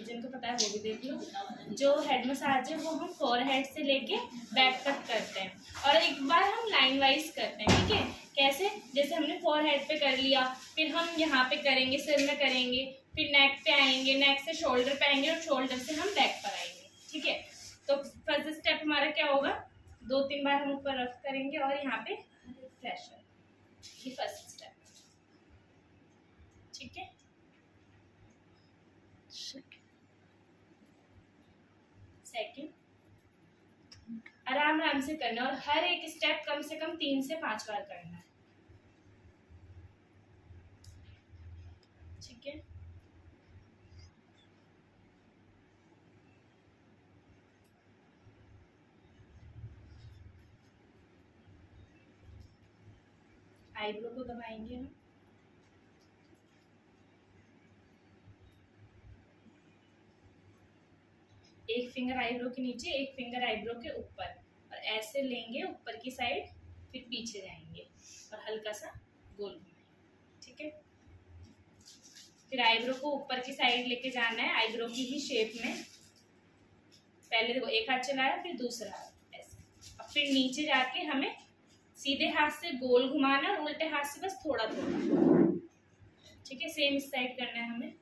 जिनको पता है वो भी देख लो। जो हेड मसाज है वो हम फोरहेड से लेके बैक तक करते हैं, और एक बार हम लाइन वाइज करते हैं, ठीक है। कैसे? जैसे हमने फोरहेड पे कर लिया, फिर हम यहाँ पे करेंगे, सिर में करेंगे, फिर नेक पे आएंगे, नेक से शोल्डर पे आएंगे, और शोल्डर से हम बैक पर आएंगे, ठीक है। तो फर्स्ट स्टेप हमारा क्या होगा, 2-3 बार हम ऊपर रफ करेंगे और यहाँ पे प्रेशर, ये फर्स्ट स्टेप, ठीक है। सेकंड, आराम आराम से करना, और हर एक स्टेप कम से कम 3 से 5 बार करना है, ठीक है। आईब्रो को दबाएंगे हम, एक फिंगर आईब्रो के नीचे, एक फिंगर आईब्रो के ऊपर, और ऐसे लेंगे ऊपर की साइड, फिर पीछे जाएंगे और हल्का सा गोल घुमाएंगे, ठीक है। फिर आईब्रो को ऊपर की साइड लेके जाना है, आईब्रो की ही शेप में। पहले देखो एक हाथ चलाया, फिर दूसरा हाथ ऐसे, और फिर नीचे जाके हमें सीधे हाथ से गोल घुमाना और उल्टे हाथ से बस थोड़ा थोड़ा, ठीक है। सेम इस साइड करना है हमें।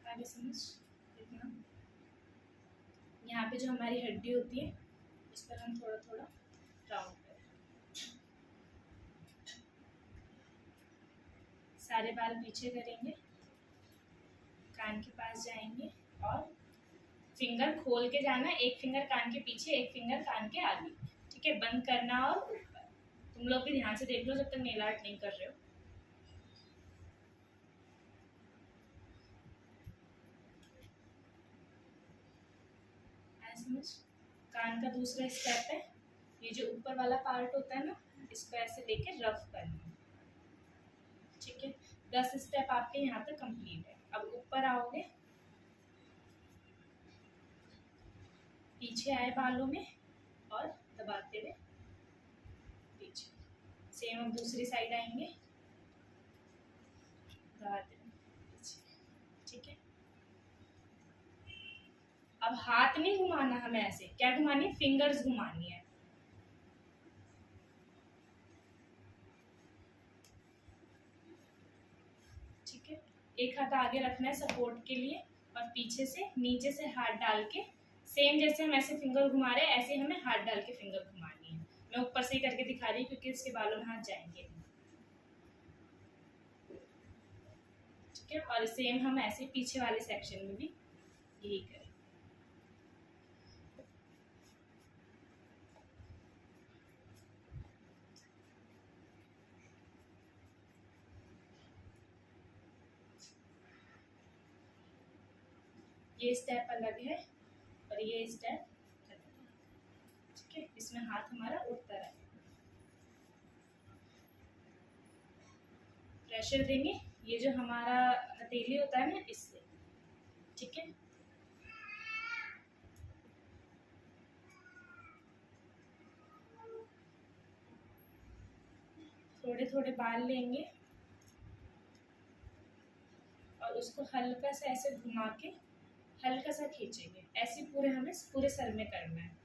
आगे समझ इतना। यहाँ पे जो हमारी हड्डी होती है उस पर हम थोड़ा थोड़ा राउंड करें। सारे बाल पीछे करेंगे, कान के पास जाएंगे, और फिंगर खोल के जाना, एक फिंगर कान के पीछे, एक फिंगर कान के आगे, ठीक है। बंद करना और ऊपर। तुम लोग भी ध्यान से देख लो जब तक नेल आर्ट नहीं कर रहे हो। समझ। कान का दूसरा स्टेप है, ये जो ऊपर वाला पार्ट होता है ना, इसको ऐसे लेके रफ करना, ठीक है। 10 स्टेप आपके यहाँ पे कंप्लीट है। अब ऊपर आओगे, पीछे आए बालों में और दबाते हुए पीछे। सेम अब दूसरी साइड आएंगे, दबाते हुए पीछे, ठीक है। अब हाथ नहीं घुमाना हमें, ऐसे क्या घुमानी है, फिंगर्स घुमानी है, ठीक है। एक हाथ आगे रखना है सपोर्ट के लिए, और पीछे से नीचे से हाथ डाल के, सेम जैसे हम ऐसे फिंगर घुमा रहे हैं ऐसे हमें हाथ डाल के फिंगर घुमानी है। मैं ऊपर से ही करके दिखा रही हूँ क्योंकि इसके बालों में हाथ जाएंगे, ठीक है। और सेम हम ऐसे पीछे वाले सेक्शन में भी यही करें। ये स्टेप अलग है और ये स्टेप अलग है, ठीक है। इसमें हाथ हमारा उठता है, प्रेशर देंगे, ये जो हमारा हथेली होता है ना, इससे, ठीक है। थोड़े थोड़े बाल लेंगे और उसको हल्का सा ऐसे घुमा के हल्का सा खींचेंगे, ऐसे पूरे हमें पूरे सर में करना है।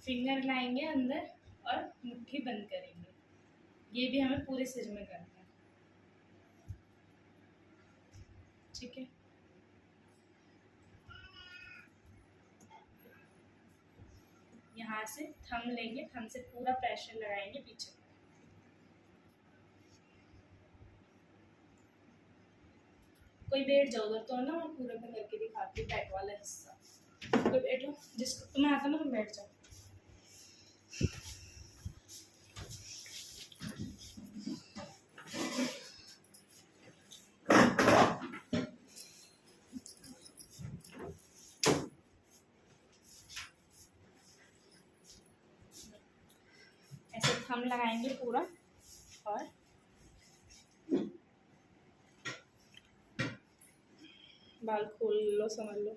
फिंगर लाएंगे अंदर और मुट्ठी बंद करेंगे, ये भी हमें पूरे सिर में करना है, ठीक है। यहाँ से थंब लेंगे, थंब से पूरा प्रेशर लगाएंगे पीछे। कोई बैठ जाओ उधर, तो ना मैं पूरे में करके दिखाती हूँ बैक वाला हिस्सा। कोई बैठो, जिसको तुम्हें आता ना तुम बैठ जाओ। ऐसे थंब लगाएंगे पूरा, और बाल खोल लो, समझ लो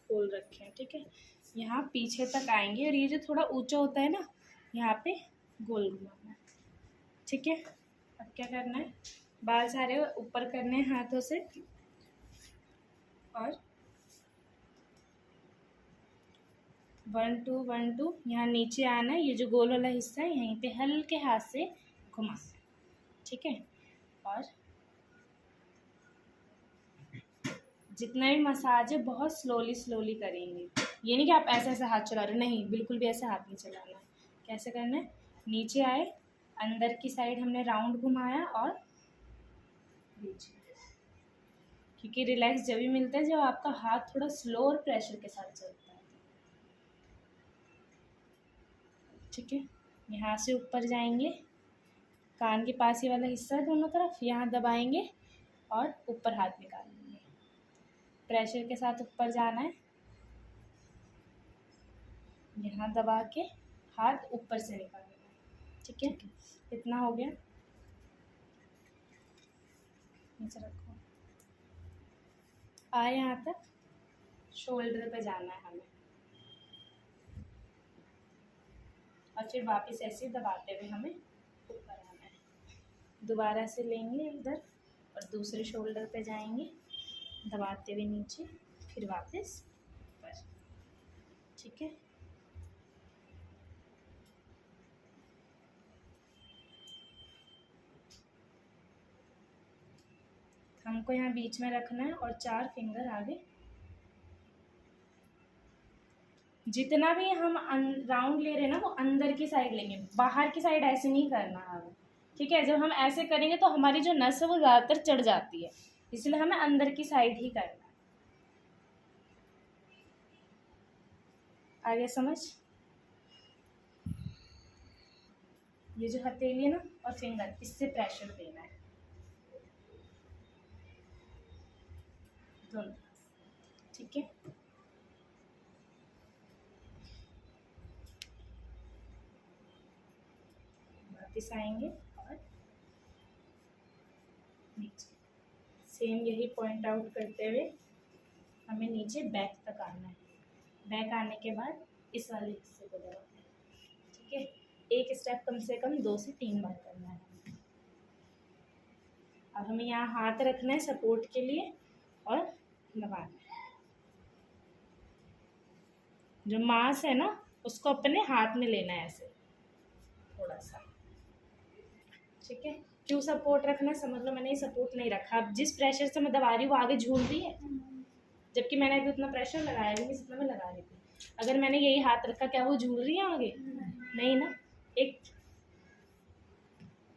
खोल रखे हैं, ठीक है। यहाँ पीछे तक आएंगे, और ये जो थोड़ा ऊंचा होता है ना, यहाँ पे गोल घुमाना है। ठीक है, अब क्या करना है, बाल सारे ऊपर करने हैं हाथों से और 1 2 1 2 यहाँ नीचे आना है। ये जो गोल वाला हिस्सा है यहीं पे हल्के हाथ से घुमा। ठीक है, और जितना भी मसाज है बहुत स्लोली करेंगे। ये नहीं कि आप ऐसे ऐसे हाथ चला रहे, नहीं, बिल्कुल भी ऐसे हाथ नहीं चलाना है। कैसे करना है, नीचे आए, अंदर की साइड हमने राउंड घुमाया और नीचे, क्योंकि रिलैक्स जब भी मिलता है जब आपका हाथ थोड़ा स्लो और प्रेशर के साथ चलता है। ठीक है, यहाँ से ऊपर जाएंगे, कान के पास ही वाला हिस्सा है दोनों तरफ, यहाँ दबाएंगे और ऊपर हाथ निकालेंगे। प्रेशर के साथ ऊपर जाना है, यहाँ दबा के हाथ ऊपर से निकालना है। ठीक है, इतना हो गया। नीचे रखो, आए यहाँ तक, शोल्डर पे जाना है हमें और फिर वापस ऐसे दबाते हुए हमें ऊपर आना है। दोबारा से लेंगे इधर और दूसरे शोल्डर पे जाएंगे, दबाते हुए नीचे, फिर वापस ऊपर। ठीक है, हमको यहाँ बीच में रखना है और 4 फिंगर आगे। जितना भी हम राउंड ले रहे हैं ना वो अंदर की साइड लेंगे, बाहर की साइड ऐसे नहीं करना हमें। ठीक है, जब हम ऐसे करेंगे तो हमारी जो नस है वो ज़्यादातर चढ़ जाती है, इसलिए हमें अंदर की साइड ही करना है। आगे समझ, ये जो हथेली है ना और फिंगर, इससे प्रेशर देना है दोनों। ठीक है, वापस आएंगे और नीचे, सेम यही पॉइंट आउट करते हुए हमें नीचे बैक तक आना है। बैक आने के बाद इस वाले हिस्से को दबाना है। ठीक है, एक स्टेप कम से कम 2 से 3 बार करना है। अब हमें यहाँ हाथ रखना है सपोर्ट के लिए और दबाना है। जो मांस है ना उसको अपने हाथ में लेना है ऐसे थोड़ा सा। ठीक है, क्यों सपोर्ट रखना है समझ लो, मैंने ये सपोर्ट नहीं रखा। अब जिस प्रेशर से मैं दबा रही हूँ वो आगे झूल रही है, जबकि मैंने अभी उतना प्रेशर लगाया भी नहीं जितना मैं लगा रही थी। अगर मैंने यही हाथ रखा, क्या वो झूल रही है आगे? नहीं ना, एक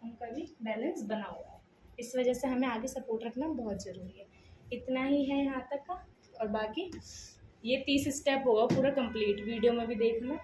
उनका भी बैलेंस बना हुआ है, इस वजह से हमें आगे सपोर्ट रखना बहुत ज़रूरी है। इतना ही है यहाँ तक का, और बाकी ये 30 स्टेप होगा पूरा कंप्लीट, वीडियो में भी देखना।